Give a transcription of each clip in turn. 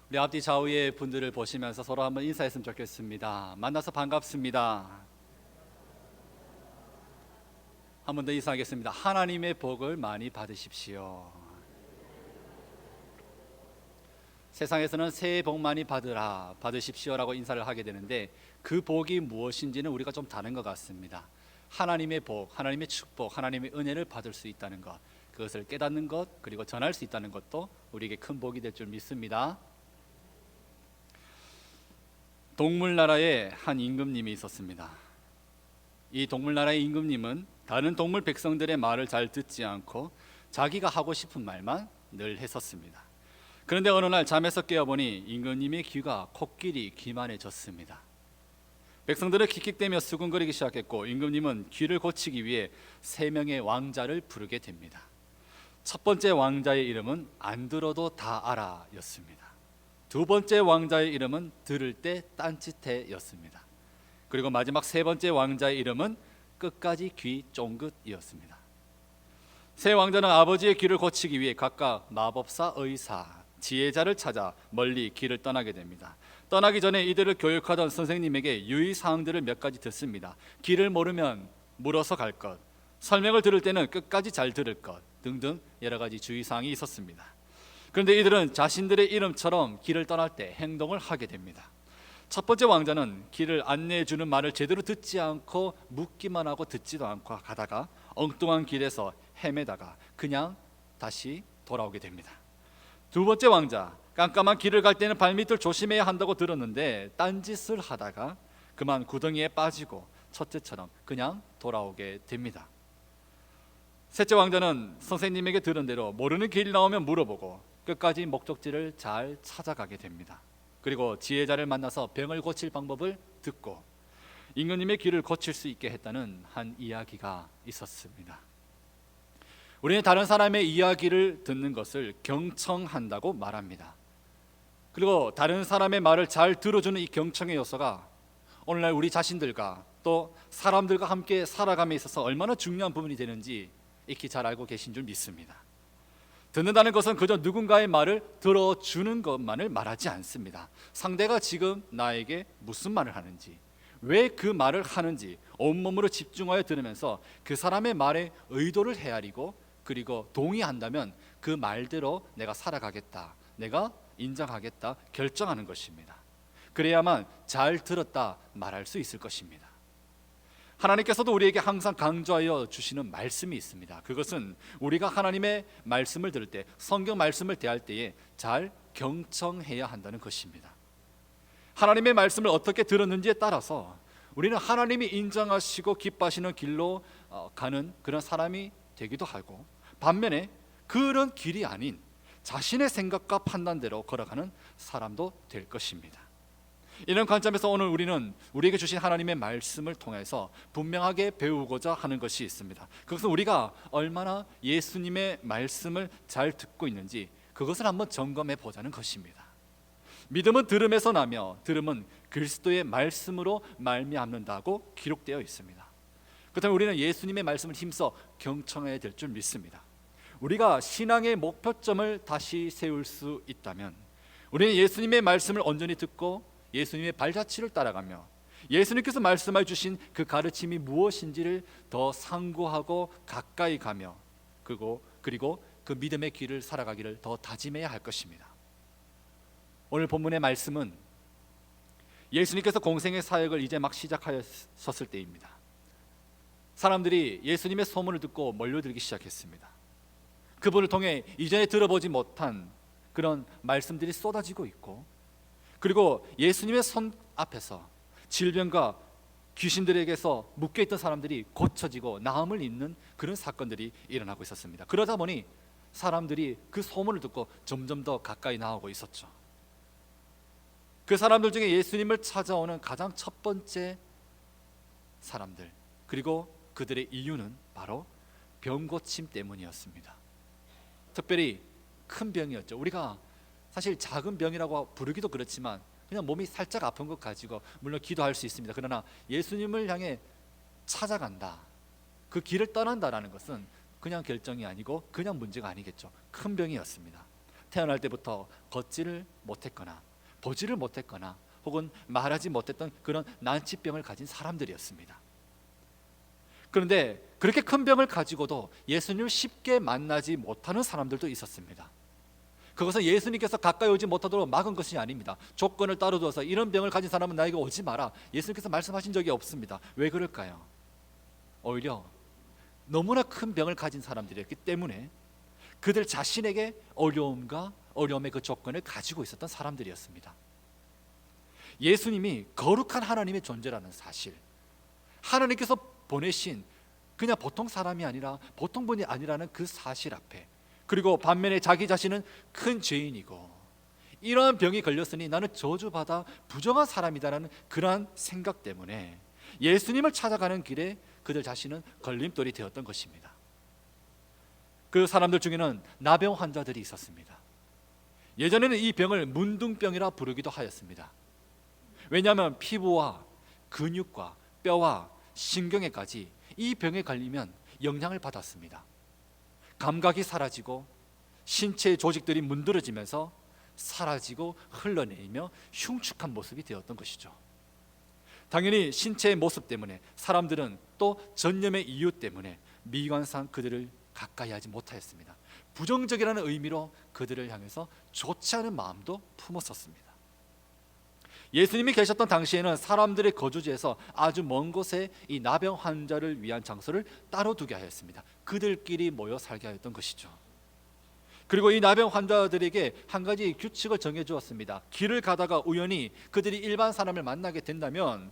우리 앞뒤 좌우의 분들을 보시면서 서로 한번 인사했으면 좋겠습니다. 만나서 반갑습니다. 한 번 더 인사하겠습니다. 하나님의 복을 많이 받으십시오. 세상에서는 새해 복 많이 받으십시오라고 인사를 하게 되는데 그 복이 무엇인지는 우리가 좀 다른 것 같습니다. 하나님의 복, 하나님의 축복, 하나님의 은혜를 받을 수 있다는 것, 그것을 깨닫는 것, 그리고 전할 수 있다는 것도 우리에게 큰 복이 될 줄 믿습니다. 동물나라에 한 임금님이 있었습니다. 이 동물나라의 임금님은 다른 동물 백성들의 말을 잘 듣지 않고 자기가 하고 싶은 말만 늘 했었습니다. 그런데 어느 날 잠에서 깨어보니 임금님의 귀가 코끼리 귀만해졌습니다. 백성들은 킥킥대며 수군거리기 시작했고 임금님은 귀를 고치기 위해 3명의 왕자를 부르게 됩니다. 첫 번째 왕자의 이름은 안 들어도 다 알아 였습니다. 두 번째 왕자의 이름은 들을 때 딴짓해 였습니다. 그리고 마지막 세 번째 왕자의 이름은 끝까지 귀 쫑긋이었습니다. 세 왕자는 아버지의 귀를 고치기 위해 각각 마법사, 의사, 지혜자를 찾아 멀리 길을 떠나게 됩니다. 떠나기 전에 이들을 교육하던 선생님에게 유의사항들을 몇 가지 듣습니다. 길을 모르면 물어서 갈 것, 설명을 들을 때는 끝까지 잘 들을 것 등등 여러 가지 주의사항이 있었습니다. 그런데 이들은 자신들의 이름처럼 길을 떠날 때 행동을 하게 됩니다. 첫 번째 왕자는 길을 안내해 주는 말을 제대로 듣지 않고 묻기만 하고 듣지도 않고 가다가 엉뚱한 길에서 헤매다가 그냥 다시 돌아오게 됩니다. 두 번째 왕자, 깜깜한 길을 갈 때는 발밑을 조심해야 한다고 들었는데 딴짓을 하다가 그만 구덩이에 빠지고 첫째처럼 그냥 돌아오게 됩니다. 셋째 왕자는 선생님에게 들은 대로 모르는 길이 나오면 물어보고 끝까지 목적지를 잘 찾아가게 됩니다. 그리고 지혜자를 만나서 병을 고칠 방법을 듣고 임금님의 귀를 고칠 수 있게 했다는 한 이야기가 있었습니다. 우리는 다른 사람의 이야기를 듣는 것을 경청한다고 말합니다. 그리고 다른 사람의 말을 잘 들어주는 이 경청의 요소가 오늘날 우리 자신들과 또 사람들과 함께 살아감에 있어서 얼마나 중요한 부분이 되는지 익히 잘 알고 계신 줄 믿습니다. 듣는다는 것은 그저 누군가의 말을 들어주는 것만을 말하지 않습니다. 상대가 지금 나에게 무슨 말을 하는지, 왜 그 말을 하는지 온몸으로 집중하여 들으면서 그 사람의 말에 의도를 헤아리고 그리고 동의한다면 그 말대로 내가 살아가겠다, 내가 인정하겠다 결정하는 것입니다. 그래야만 잘 들었다 말할 수 있을 것입니다. 하나님께서도 우리에게 항상 강조하여 주시는 말씀이 있습니다. 그것은 우리가 하나님의 말씀을 들을 때, 성경 말씀을 대할 때에 잘 경청해야 한다는 것입니다. 하나님의 말씀을 어떻게 들었는지에 따라서 우리는 하나님이 인정하시고 기뻐하시는 길로 가는 그런 사람이 되기도 하고, 반면에 그런 길이 아닌 자신의 생각과 판단대로 걸어가는 사람도 될 것입니다. 이런 관점에서 오늘 우리는 우리에게 주신 하나님의 말씀을 통해서 분명하게 배우고자 하는 것이 있습니다. 그것은 우리가 얼마나 예수님의 말씀을 잘 듣고 있는지 그것을 한번 점검해 보자는 것입니다. 믿음은 들음에서 나며 들음은 그리스도의 말씀으로 말미암는다고 기록되어 있습니다. 그렇다면 우리는 예수님의 말씀을 힘써 경청해야 될 줄 믿습니다. 우리가 신앙의 목표점을 다시 세울 수 있다면 우리는 예수님의 말씀을 온전히 듣고 예수님의 발자취를 따라가며 예수님께서 말씀해 주신 그 가르침이 무엇인지를 더 상고하고 가까이 가며 그리고 그 믿음의 길을 살아가기를 더 다짐해야 할 것입니다. 오늘 본문의 말씀은 예수님께서 공생의 사역을 이제 막 시작하셨을 때입니다. 사람들이 예수님의 소문을 듣고 몰려들기 시작했습니다. 그분을 통해 이전에 들어보지 못한 그런 말씀들이 쏟아지고 있고, 그리고 예수님의 손 앞에서 질병과 귀신들에게서 묶여있던 사람들이 고쳐지고 나음을 입는 그런 사건들이 일어나고 있었습니다. 그러다 보니 사람들이 그 소문을 듣고 점점 더 가까이 나오고 있었죠. 그 사람들 중에 예수님을 찾아오는 가장 첫 번째 사람들, 그리고 그들의 이유는 바로 병고침 때문이었습니다. 특별히 큰 병이었죠. 우리가 사실 작은 병이라고 부르기도 그렇지만 그냥 몸이 살짝 아픈 것 가지고 물론 기도할 수 있습니다. 그러나 예수님을 향해 찾아간다, 그 길을 떠난다라는 것은 그냥 결정이 아니고 그냥 문제가 아니겠죠. 큰 병이었습니다. 태어날 때부터 걷지를 못했거나 보지를 못했거나 혹은 말하지 못했던 그런 난치병을 가진 사람들이었습니다. 그런데 그렇게 큰 병을 가지고도 예수님을 쉽게 만나지 못하는 사람들도 있었습니다. 그것은 예수님께서 가까이 오지 못하도록 막은 것이 아닙니다. 조건을 따로 둬서 이런 병을 가진 사람은 나에게 오지 마라, 예수님께서 말씀하신 적이 없습니다. 왜 그럴까요? 오히려 너무나 큰 병을 가진 사람들이었기 때문에 그들 자신에게 어려움의 그 조건을 가지고 있었던 사람들이었습니다. 예수님이 거룩한 하나님의 존재라는 사실, 하나님께서 보내신 그냥 보통 사람이 아니라 보통 분이 아니라는 그 사실 앞에, 그리고 반면에 자기 자신은 큰 죄인이고 이러한 병이 걸렸으니 나는 저주받아 부정한 사람이다라는 그러한 생각 때문에 예수님을 찾아가는 길에 그들 자신은 걸림돌이 되었던 것입니다. 그 사람들 중에는 나병 환자들이 있었습니다. 예전에는 이 병을 문둥병이라 부르기도 하였습니다. 왜냐하면 피부와 근육과 뼈와 신경에까지 이 병에 걸리면 영향을 받았습니다. 감각이 사라지고 신체의 조직들이 문드러지면서 사라지고 흘러내리며 흉측한 모습이 되었던 것이죠. 당연히 신체의 모습 때문에 사람들은 또 전염의 이유 때문에 미관상 그들을 가까이 하지 못하였습니다. 부정적이라는 의미로 그들을 향해서 좋지 않은 마음도 품었었습니다. 예수님이 계셨던 당시에는 사람들의 거주지에서 아주 먼 곳에 이 나병 환자를 위한 장소를 따로 두게 하였습니다. 그들끼리 모여 살게 하였던 것이죠. 그리고 이 나병 환자들에게 한 가지 규칙을 정해 주었습니다. 길을 가다가 우연히 그들이 일반 사람을 만나게 된다면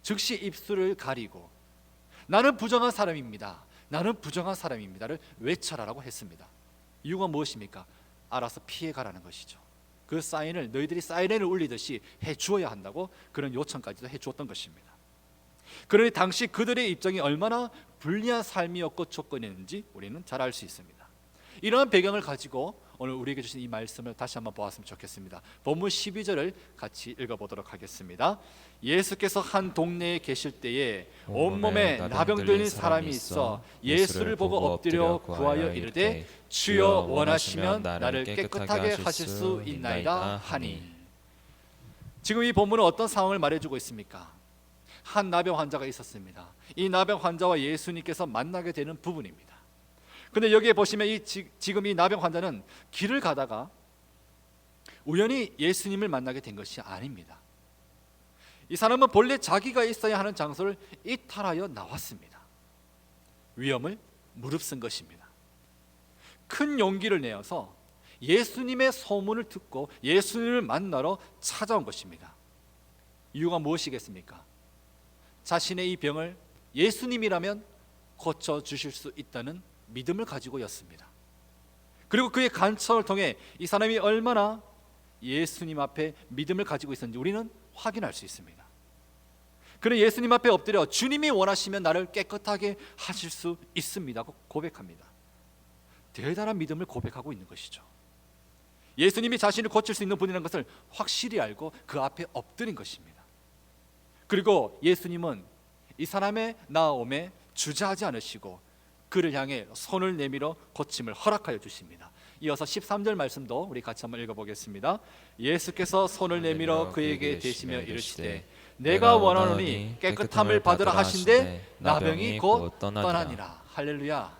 즉시 입술을 가리고 나는 부정한 사람입니다, 나는 부정한 사람입니다를 외쳐라라고 했습니다. 이유가 무엇입니까? 알아서 피해가라는 것이죠. 그 사인을 너희들이 사이렌을 울리듯이 해주어야 한다고 그런 요청까지도 해주었던 것입니다. 그러니 당시 그들의 입장이 얼마나 불리한 삶이었고 조건이었는지 우리는 잘 알 수 있습니다. 이러한 배경을 가지고 오늘 우리에게 주신 이 말씀을 다시 한번 보았으면 좋겠습니다. 본문 12절을 같이 읽어보도록 하겠습니다. 예수께서 한 동네에 계실 때에 온몸에 나병 들린 사람이 있어 예수를 보고 엎드려 구하여 이르되 주여 원하시면 나를 깨끗하게 하실 수 있나이다 하니. 지금 이 본문은 어떤 상황을 말해주고 있습니까? 한 나병 환자가 있었습니다. 이 나병 환자와 예수님께서 만나게 되는 부분입니다. 근데 여기에 보시면 지금 이 나병 환자는 길을 가다가 우연히 예수님을 만나게 된 것이 아닙니다. 이 사람은 본래 자기가 있어야 하는 장소를 이탈하여 나왔습니다. 위험을 무릅쓴 것입니다. 큰 용기를 내어서 예수님의 소문을 듣고 예수님을 만나러 찾아온 것입니다. 이유가 무엇이겠습니까? 자신의 이 병을 예수님이라면 고쳐주실 수 있다는 믿음을 가지고였습니다. 그리고 그의 간청을 통해 이 사람이 얼마나 예수님 앞에 믿음을 가지고 있었는지 우리는 확인할 수 있습니다. 그는 예수님 앞에 엎드려 주님이 원하시면 나를 깨끗하게 하실 수 있습니다 고 고백합니다. 대단한 믿음을 고백하고 있는 것이죠. 예수님이 자신을 고칠 수 있는 분이라는 것을 확실히 알고 그 앞에 엎드린 것입니다. 그리고 예수님은 이 사람의 나아옴에 주저하지 않으시고 그를 향해 손을 내밀어 고침을 허락하여 주십니다. 이어서 13절 말씀도 우리 같이 한번 읽어보겠습니다. 예수께서 손을 내밀어 그에게 대시며 이르시되 내가 원하노니 깨끗함을 받으라 하신대 나병이 곧 떠나니라. 할렐루야,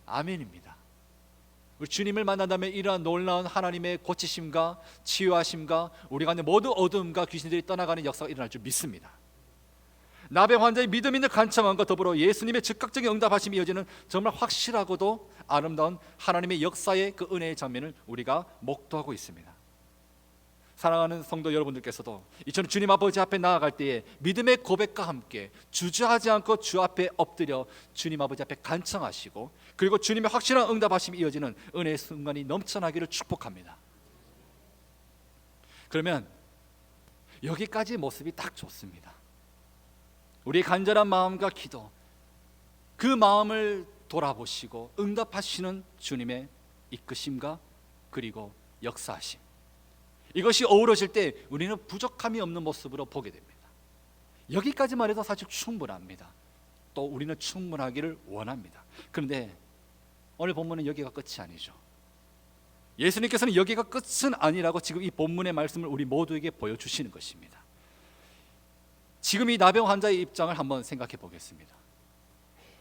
아멘입니다. 우리 주님을 만난다면 이러한 놀라운 하나님의 고치심과 치유하심과 우리 가운데 모두 어두움과 귀신들이 떠나가는 역사가 일어날 줄 믿습니다. 나병 환자의 믿음 있는 간청함과 더불어 예수님의 즉각적인 응답하심이 이어지는 정말 확실하고도 아름다운 하나님의 역사의 그 은혜의 장면을 우리가 목도하고 있습니다. 사랑하는 성도 여러분들께서도 이처럼 주님 아버지 앞에 나아갈 때에 믿음의 고백과 함께 주저하지 않고 주 앞에 엎드려 주님 아버지 앞에 간청하시고 그리고 주님의 확실한 응답하심이 이어지는 은혜의 순간이 넘쳐나기를 축복합니다. 그러면 여기까지 모습이 딱 좋습니다. 우리의 간절한 마음과 기도, 그 마음을 돌아보시고 응답하시는 주님의 이끄심과 그리고 역사하심, 이것이 어우러질 때 우리는 부족함이 없는 모습으로 보게 됩니다. 여기까지만 해도 사실 충분합니다. 또 우리는 충분하기를 원합니다. 그런데 오늘 본문은 여기가 끝이 아니죠. 예수님께서는 여기가 끝은 아니라고 지금 이 본문의 말씀을 우리 모두에게 보여주시는 것입니다. 지금 이 나병 환자의 입장을 한번 생각해 보겠습니다.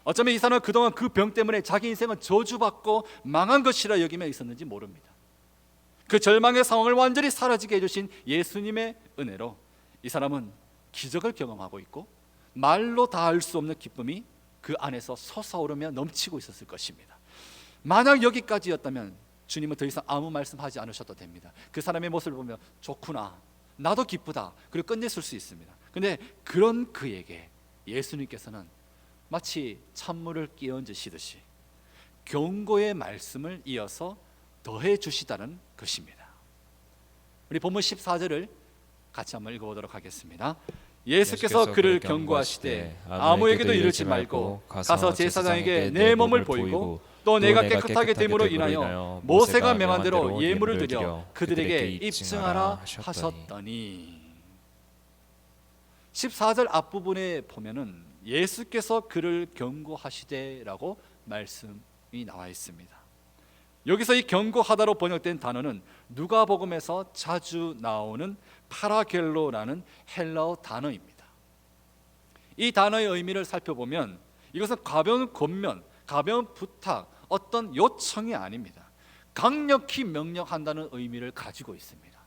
어쩌면 이 사람은 그동안 그 병 때문에 자기 인생은 저주받고 망한 것이라 여기며 있었는지 모릅니다. 그 절망의 상황을 완전히 사라지게 해주신 예수님의 은혜로 이 사람은 기적을 경험하고 있고 말로 다 알 수 없는 기쁨이 그 안에서 솟아오르며 넘치고 있었을 것입니다. 만약 여기까지였다면 주님은 더 이상 아무 말씀하지 않으셔도 됩니다. 그 사람의 모습을 보면 좋구나, 나도 기쁘다, 그리고 끝냈을 수 있습니다. 그런데 그런 그에게 예수님께서는 마치 찬물을 끼얹으시듯이 경고의 말씀을 이어서 더해 주시다는 것입니다. 우리 본문 14절을 같이 한번 읽어보도록 하겠습니다. 예수께서 그를 경고하시되 아무에게도 이르지 말고 가서 제사장에게 내 몸을 보이고 또 내가 깨끗하게 됨으로 인하여 모세가 명한 대로 예물을 드려 그들에게 입증하라 하셨더니, 14절 앞부분에 보면은 예수께서 그를 경고하시되라고 말씀이 나와 있습니다. 여기서 이 경고하다로 번역된 단어는 누가복음에서 자주 나오는 파라겔로라는 헬라어 단어입니다. 이 단어의 의미를 살펴보면 이것은 가벼운 권면, 가벼운 부탁, 어떤 요청이 아닙니다. 강력히 명령한다는 의미를 가지고 있습니다.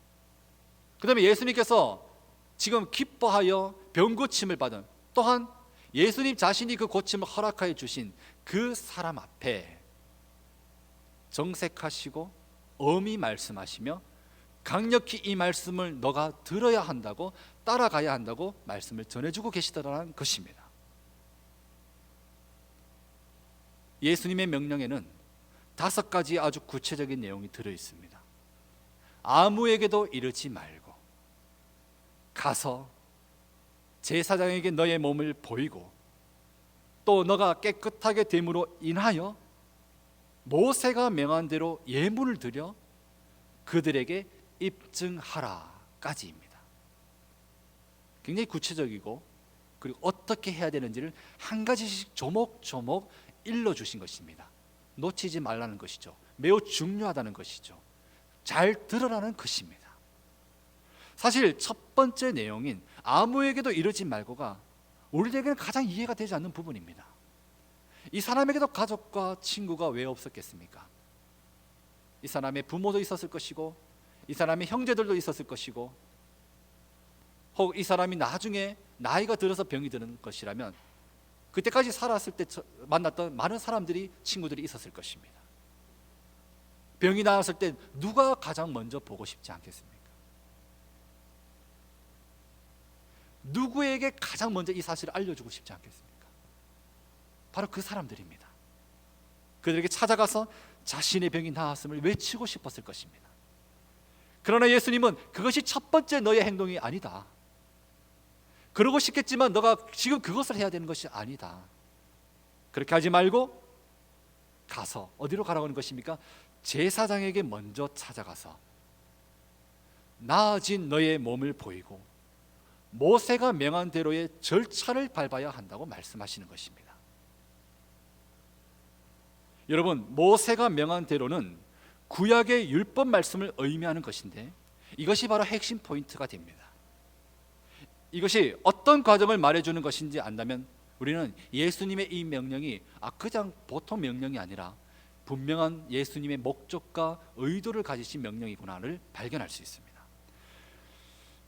그 다음에 예수님께서 지금 기뻐하여 병고침을 받은, 또한 예수님 자신이 그 고침을 허락하여 주신 그 사람 앞에 정색하시고 엄히 말씀하시며 강력히 이 말씀을 너가 들어야 한다고, 따라가야 한다고 말씀을 전해주고 계시더라는 것입니다. 예수님의 명령에는 5가지 아주 구체적인 내용이 들어있습니다. 아무에게도 이르지 말고, 가서 제사장에게 너의 몸을 보이고, 또 너가 깨끗하게 됨으로 인하여 모세가 명한 대로 예물을 드려 그들에게 입증하라까지입니다. 굉장히 구체적이고, 그리고 어떻게 해야 되는지를 한 가지씩 조목조목 일러주신 것입니다. 놓치지 말라는 것이죠. 매우 중요하다는 것이죠. 잘 들으라는 것입니다. 사실 첫 번째 내용인 아무에게도 이르지 말고가 우리에게는 가장 이해가 되지 않는 부분입니다. 이 사람에게도 가족과 친구가 왜 없었겠습니까? 이 사람의 부모도 있었을 것이고, 이 사람의 형제들도 있었을 것이고, 혹 이 사람이 나중에 나이가 들어서 병이 드는 것이라면 그때까지 살았을 때 만났던 많은 사람들이, 친구들이 있었을 것입니다. 병이 나았을 때 누가 가장 먼저 보고 싶지 않겠습니까? 누구에게 가장 먼저 이 사실을 알려주고 싶지 않겠습니까? 바로 그 사람들입니다. 그들에게 찾아가서 자신의 병이 나았음을 외치고 싶었을 것입니다. 그러나 예수님은 그것이 첫 번째 너의 행동이 아니다. 그러고 싶겠지만 너가 지금 그것을 해야 되는 것이 아니다. 그렇게 하지 말고 가서, 어디로 가라고 하는 것입니까? 제사장에게 먼저 찾아가서 나아진 너의 몸을 보이고 모세가 명한 대로의 절차를 밟아야 한다고 말씀하시는 것입니다. 여러분, 모세가 명한 대로는 구약의 율법 말씀을 의미하는 것인데 이것이 바로 핵심 포인트가 됩니다. 이것이 어떤 과정을 말해주는 것인지 안다면 우리는 예수님의 이 명령이 그냥 보통 명령이 아니라 분명한 예수님의 목적과 의도를 가지신 명령이구나를 발견할 수 있습니다.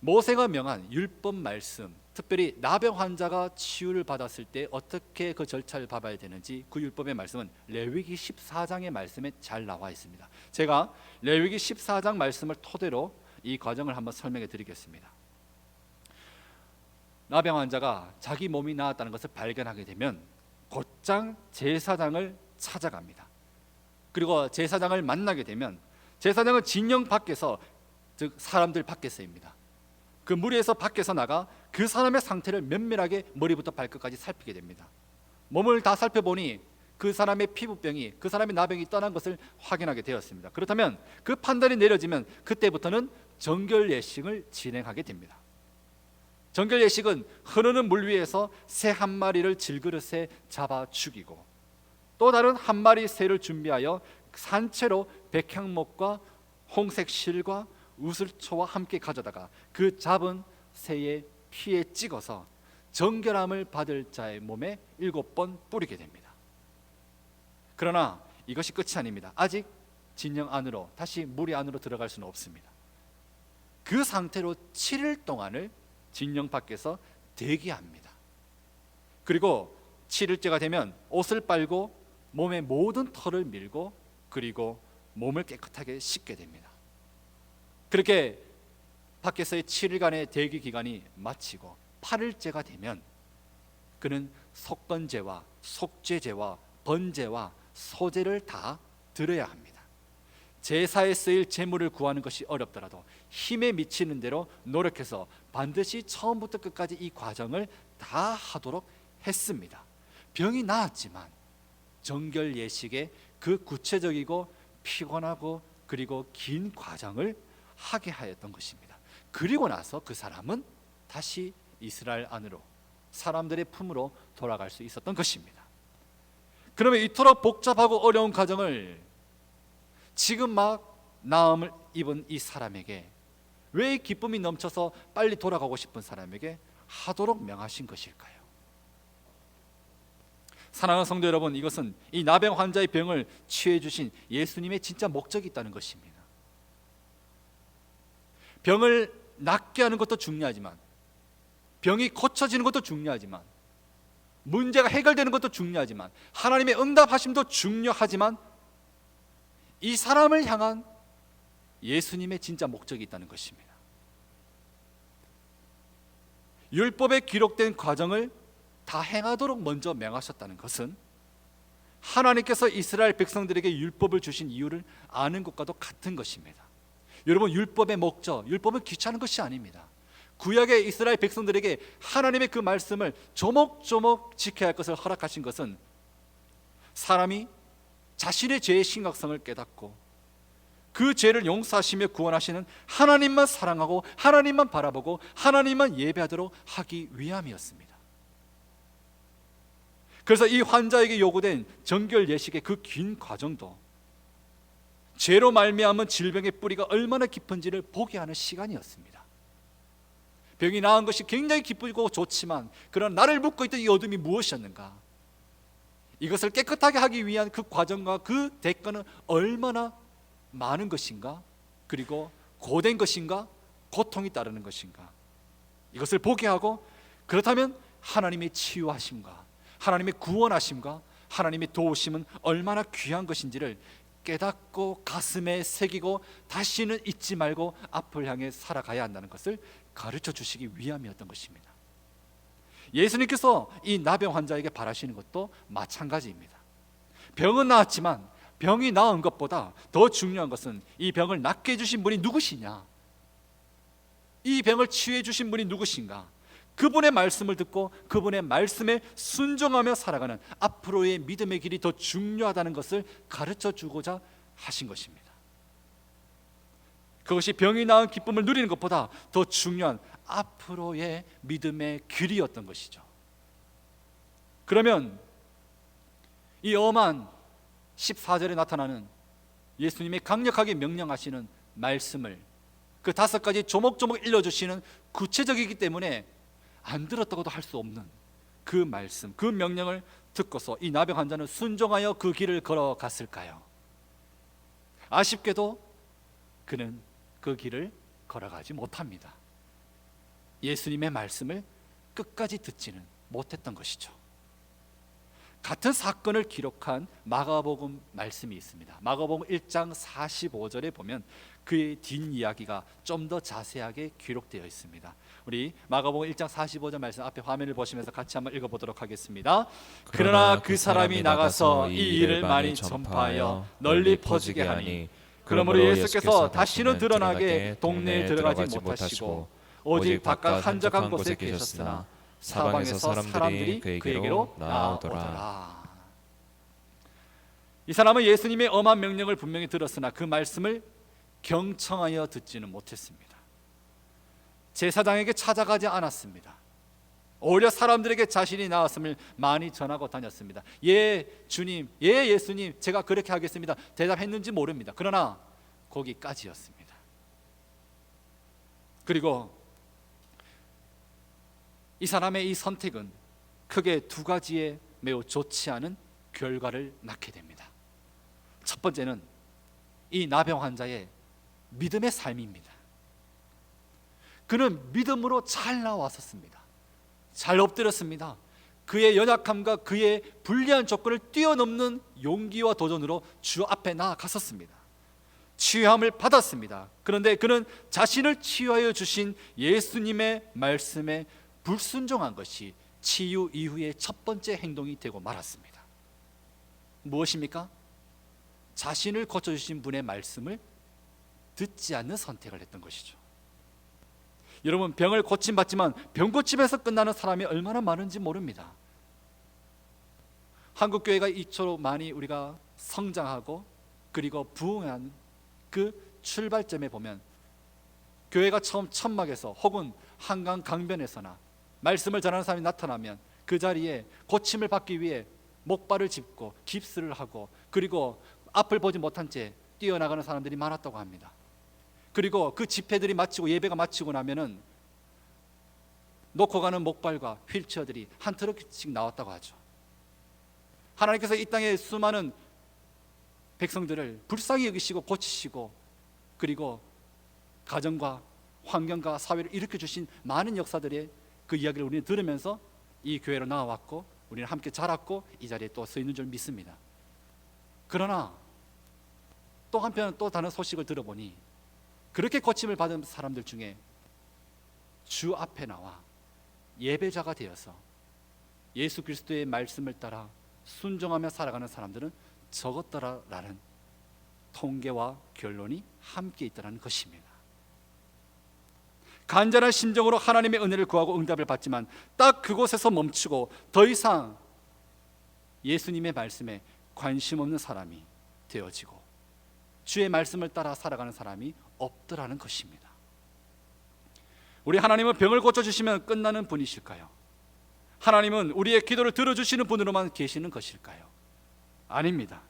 모세가 명한 율법 말씀, 특별히 나병 환자가 치유를 받았을 때 어떻게 그 절차를 밟아야 되는지 그 율법의 말씀은 레위기 14장의 말씀에 잘 나와 있습니다. 제가 레위기 14장 말씀을 토대로 이 과정을 한번 설명해 드리겠습니다. 나병 환자가 자기 몸이 나았다는 것을 발견하게 되면 곧장 제사장을 찾아갑니다. 그리고 제사장을 만나게 되면 제사장은 진영 밖에서, 즉 사람들 밖에서입니다. 그 무리에서 밖에서 나가 그 사람의 상태를 면밀하게 머리부터 발끝까지 살피게 됩니다. 몸을 다 살펴보니 그 사람의 피부병이, 그 사람의 나병이 떠난 것을 확인하게 되었습니다. 그렇다면 그 판단이 내려지면 그때부터는 정결 예식을 진행하게 됩니다. 정결 예식은 흐르는 물 위에서 새 한 마리를 질그릇에 잡아 죽이고 또 다른 한 마리 새를 준비하여 산채로 백향목과 홍색 실과 우슬초와 함께 가져다가 그 잡은 새의 피에 찍어서 정결함을 받을 자의 몸에 7번 뿌리게 됩니다. 그러나 이것이 끝이 아닙니다. 아직 진영 안으로, 다시 무리 안으로 들어갈 수는 없습니다. 그 상태로 7일 동안을 진영 밖에서 대기합니다. 그리고 7일째가 되면 옷을 빨고 몸의 모든 털을 밀고 그리고 몸을 깨끗하게 씻게 됩니다. 그렇게 밖에서의 7일간의 대기 기간이 마치고 8일째가 되면 그는 속건제와 속죄제와 번제와 소제를 다 드려야 합니다. 제사에 쓰일 제물을 구하는 것이 어렵더라도 힘에 미치는 대로 노력해서 반드시 처음부터 끝까지 이 과정을 다 하도록 했습니다. 병이 나았지만 정결 예식의 그 구체적이고 피곤하고 그리고 긴 과정을 하게 하였던 것입니다. 그리고 나서 그 사람은 다시 이스라엘 안으로, 사람들의 품으로 돌아갈 수 있었던 것입니다. 그러면 이토록 복잡하고 어려운 과정을 지금 막 나음을 입은 이 사람에게, 왜 기쁨이 넘쳐서 빨리 돌아가고 싶은 사람에게 하도록 명하신 것일까요? 사랑하는 성도 여러분, 이것은 이 나병 환자의 병을 치유해 주신 예수님의 진짜 목적이 있다는 것입니다. 병을 낫게 하는 것도 중요하지만, 병이 고쳐지는 것도 중요하지만, 문제가 해결되는 것도 중요하지만, 하나님의 응답하심도 중요하지만, 이 사람을 향한 예수님의 진짜 목적이 있다는 것입니다. 율법에 기록된 과정을 다 행하도록 먼저 명하셨다는 것은 하나님께서 이스라엘 백성들에게 율법을 주신 이유를 아는 것과도 같은 것입니다. 여러분, 율법의 목적, 율법은 귀찮은 것이 아닙니다. 구약의 이스라엘 백성들에게 하나님의 그 말씀을 조목조목 지켜야 할 것을 허락하신 것은 사람이 자신의 죄의 심각성을 깨닫고 그 죄를 용서하시며 구원하시는 하나님만 사랑하고 하나님만 바라보고 하나님만 예배하도록 하기 위함이었습니다. 그래서 이 환자에게 요구된 정결 예식의 그 긴 과정도 죄로 말미암은 질병의 뿌리가 얼마나 깊은지를 보게 하는 시간이었습니다. 병이 나은 것이 굉장히 기쁘고 좋지만, 그러나 나를 묶고 있던 이 어둠이 무엇이었는가? 이것을 깨끗하게 하기 위한 그 과정과 그 대가는 얼마나 많은 것인가? 그리고 고된 것인가? 고통이 따르는 것인가? 이것을 보게 하고, 그렇다면 하나님의 치유하심과 하나님의 구원하심과 하나님의 도우심은 얼마나 귀한 것인지를 깨닫고 가슴에 새기고 다시는 잊지 말고 앞을 향해 살아가야 한다는 것을 가르쳐 주시기 위함이었던 것입니다. 예수님께서 이 나병 환자에게 바라시는 것도 마찬가지입니다. 병은 나았지만 병이 나은 것보다 더 중요한 것은 이 병을 낫게 해주신 분이 누구시냐, 이 병을 치유해 주신 분이 누구신가, 그분의 말씀을 듣고 그분의 말씀에 순종하며 살아가는 앞으로의 믿음의 길이 더 중요하다는 것을 가르쳐 주고자 하신 것입니다. 그것이 병이 나은 기쁨을 누리는 것보다 더 중요한 앞으로의 믿음의 길이었던 것이죠. 그러면 이 엄한 14절에 나타나는 예수님이 강력하게 명령하시는 말씀을, 그 5가지 조목조목 일러주시는 구체적이기 때문에 안 들었다고도 할 수 없는 그 말씀, 그 명령을 듣고서 이 나병 환자는 순종하여 그 길을 걸어갔을까요? 아쉽게도 그는 그 길을 걸어가지 못합니다. 예수님의 말씀을 끝까지 듣지는 못했던 것이죠. 같은 사건을 기록한 마가복음 말씀이 있습니다. 마가복음 1장 45절에 보면 그의 뒷이야기가 좀 더 자세하게 기록되어 있습니다. 우리 마가복음 1장 45절 말씀 앞에 화면을 보시면서 같이 한번 읽어보도록 하겠습니다. 그러나 그 사람이 나가서 이 일을 많이 전파하여 널리 퍼지게 하니, 그러므로 예수께서 다시는 드러나게 동네에 들어가지 못하시고 오직 바깥 한적한 곳에 계셨으나 사방에서 사람들이 그에게로 나오더라. 이 사람은 예수님의 엄한 명령을 분명히 들었으나 그 말씀을 경청하여 듣지는 못했습니다. 제사장에게 찾아가지 않았습니다. 오히려 사람들에게 자신이 나았음을 많이 전하고 다녔습니다. 예 주님, 예 예수님, 제가 그렇게 하겠습니다 대답했는지 모릅니다. 그러나 거기까지였습니다. 그리고 이 사람의 이 선택은 크게 두 가지의 매우 좋지 않은 결과를 낳게 됩니다. 첫 번째는 이 나병 환자의 믿음의 삶입니다. 그는 믿음으로 잘 나왔었습니다. 잘 엎드렸습니다. 그의 연약함과 그의 불리한 조건을 뛰어넘는 용기와 도전으로 주 앞에 나아갔었습니다. 치유함을 받았습니다. 그런데 그는 자신을 치유하여 주신 예수님의 말씀에 불순종한 것이 치유 이후의 첫 번째 행동이 되고 말았습니다. 무엇입니까? 자신을 고쳐주신 분의 말씀을 듣지 않는 선택을 했던 것이죠. 여러분, 병을 고침받지만 병고침에서 끝나는 사람이 얼마나 많은지 모릅니다. 한국교회가 이처럼 많이 우리가 성장하고 그리고 부흥한 그 출발점에 보면 교회가 처음 천막에서 혹은 한강 강변에서나 말씀을 전하는 사람이 나타나면 그 자리에 고침을 받기 위해 목발을 짚고 깁스를 하고 그리고 앞을 보지 못한 채 뛰어나가는 사람들이 많았다고 합니다. 그리고 그 집회들이 마치고 예배가 마치고 나면은 놓고 가는 목발과 휠체어들이 한 트럭씩 나왔다고 하죠. 하나님께서 이 땅에 수많은 백성들을 불쌍히 여기시고 고치시고 그리고 가정과 환경과 사회를 일으켜 주신 많은 역사들의 그 이야기를 우리는 들으면서 이 교회로 나와왔고 우리는 함께 자랐고 이 자리에 또 서 있는 줄 믿습니다. 그러나 또 한편 또 다른 소식을 들어보니 그렇게 고침을 받은 사람들 중에 주 앞에 나와 예배자가 되어서 예수 그리스도의 말씀을 따라 순종하며 살아가는 사람들은 적었더라라는 통계와 결론이 함께 있다는 것입니다. 간절한 심정으로 하나님의 은혜를 구하고 응답을 받지만 딱 그곳에서 멈추고 더 이상 예수님의 말씀에 관심 없는 사람이 되어지고 주의 말씀을 따라 살아가는 사람이 없더라는 것입니다. 우리 하나님은 병을 고쳐주시면 끝나는 분이실까요? 하나님은 우리의 기도를 들어주시는 분으로만 계시는 것일까요? 아닙니다.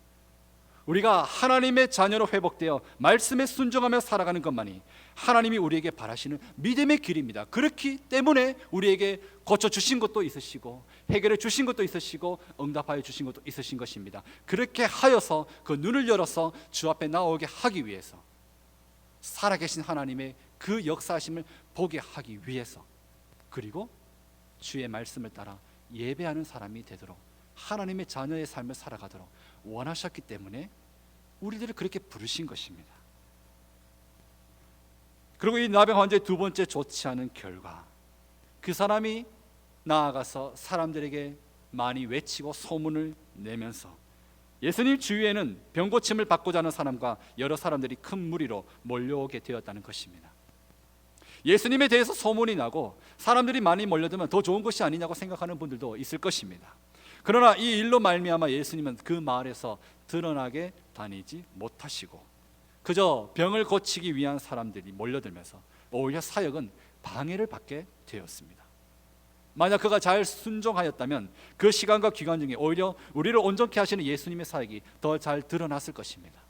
우리가 하나님의 자녀로 회복되어 말씀에 순종하며 살아가는 것만이 하나님이 우리에게 바라시는 믿음의 길입니다. 그렇기 때문에 우리에게 고쳐주신 것도 있으시고 해결해 주신 것도 있으시고 응답하여 주신 것도 있으신 것입니다. 그렇게 하여서 그 눈을 열어서 주 앞에 나오게 하기 위해서 살아계신 하나님의 그 역사하심을 보게 하기 위해서 그리고 주의 말씀을 따라 예배하는 사람이 되도록 하나님의 자녀의 삶을 살아가도록 원하셨기 때문에 우리들을 그렇게 부르신 것입니다. 그리고 이 나병 환자의 두 번째 좋지 않은 결과, 그 사람이 나아가서 사람들에게 많이 외치고 소문을 내면서 예수님 주위에는 병고침을 받고자 하는 사람과 여러 사람들이 큰 무리로 몰려오게 되었다는 것입니다. 예수님에 대해서 소문이 나고 사람들이 많이 몰려들면 더 좋은 것이 아니냐고 생각하는 분들도 있을 것입니다. 그러나 이 일로 말미암아 예수님은 그 마을에서 드러나게 다니지 못하시고 그저 병을 고치기 위한 사람들이 몰려들면서 오히려 사역은 방해를 받게 되었습니다. 만약 그가 잘 순종하였다면 그 시간과 기간 중에 오히려 우리를 온전케 하시는 예수님의 사역이 더 잘 드러났을 것입니다.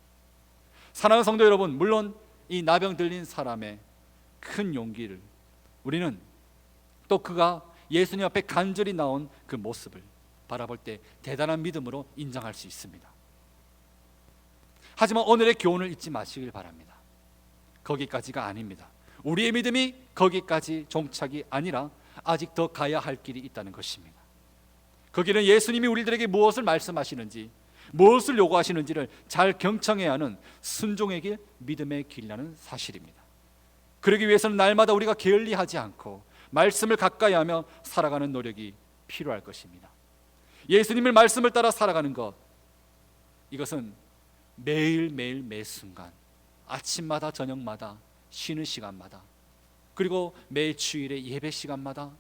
사랑하는 성도 여러분, 물론 이 나병 들린 사람의 큰 용기를 우리는 또 그가 예수님 앞에 간절히 나온 그 모습을 바라볼 때 대단한 믿음으로 인정할 수 있습니다. 하지만 오늘의 교훈을 잊지 마시길 바랍니다. 거기까지가 아닙니다. 우리의 믿음이 거기까지 종착이 아니라 아직 더 가야 할 길이 있다는 것입니다. 거기는 예수님이 우리들에게 무엇을 말씀하시는지 무엇을 요구하시는지를 잘 경청해야 하는 순종의 길, 믿음의 길이라는 사실입니다. 그러기 위해서는 날마다 우리가 게을리하지 않고 말씀을 가까이 하며 살아가는 노력이 필요할 것입니다. 예수님의 말씀을 따라 살아가는 것, 이것은 매일매일 매순간 아침마다 저녁마다 쉬는 시간마다 그리고 매 주일의 예배 시간마다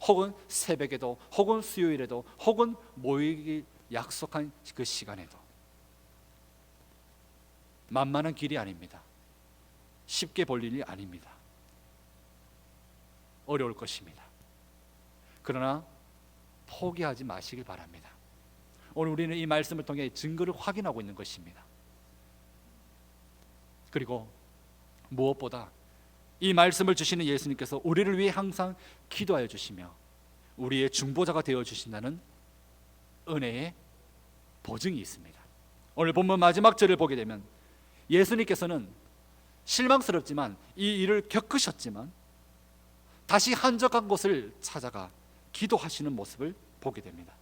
혹은 새벽에도 혹은 수요일에도 혹은 모이기 약속한 그 시간에도 만만한 길이 아닙니다. 쉽게 볼 일이 아닙니다. 어려울 것입니다. 그러나 포기하지 마시길 바랍니다. 오늘 우리는 이 말씀을 통해 증거를 확인하고 있는 것입니다. 그리고 무엇보다 이 말씀을 주시는 예수님께서 우리를 위해 항상 기도하여 주시며 우리의 중보자가 되어 주신다는 은혜의 보증이 있습니다. 오늘 본문 마지막 절을 보게 되면 예수님께서는 실망스럽지만 이 일을 겪으셨지만 다시 한적한 곳을 찾아가 기도하시는 모습을 보게 됩니다.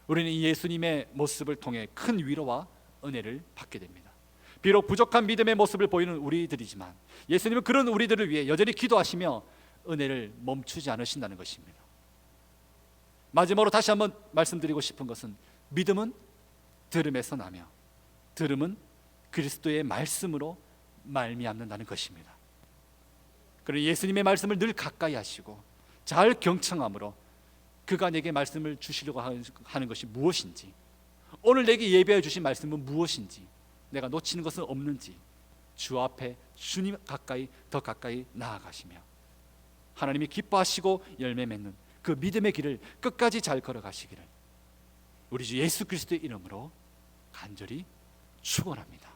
우리는 이 예수님의 모습을 통해 큰 위로와 은혜를 받게 됩니다. 비록 부족한 믿음의 모습을 보이는 우리들이지만 예수님은 그런 우리들을 위해 여전히 기도하시며 은혜를 멈추지 않으신다는 것입니다. 마지막으로 다시 한번 말씀드리고 싶은 것은 믿음은 들음에서 나며 들음은 그리스도의 말씀으로 말미암는다는 것입니다. 그러니 예수님의 말씀을 늘 가까이 하시고 잘 경청함으로 그가 내게 말씀을 주시려고 하는 것이 무엇인지, 오늘 내게 예배해 주신 말씀은 무엇인지, 내가 놓치는 것은 없는지 주 앞에 주님 가까이 더 가까이 나아가시며 하나님이 기뻐하시고 열매 맺는 그 믿음의 길을 끝까지 잘 걸어가시기를 우리 주 예수 그리스도의 이름으로 간절히 축원합니다.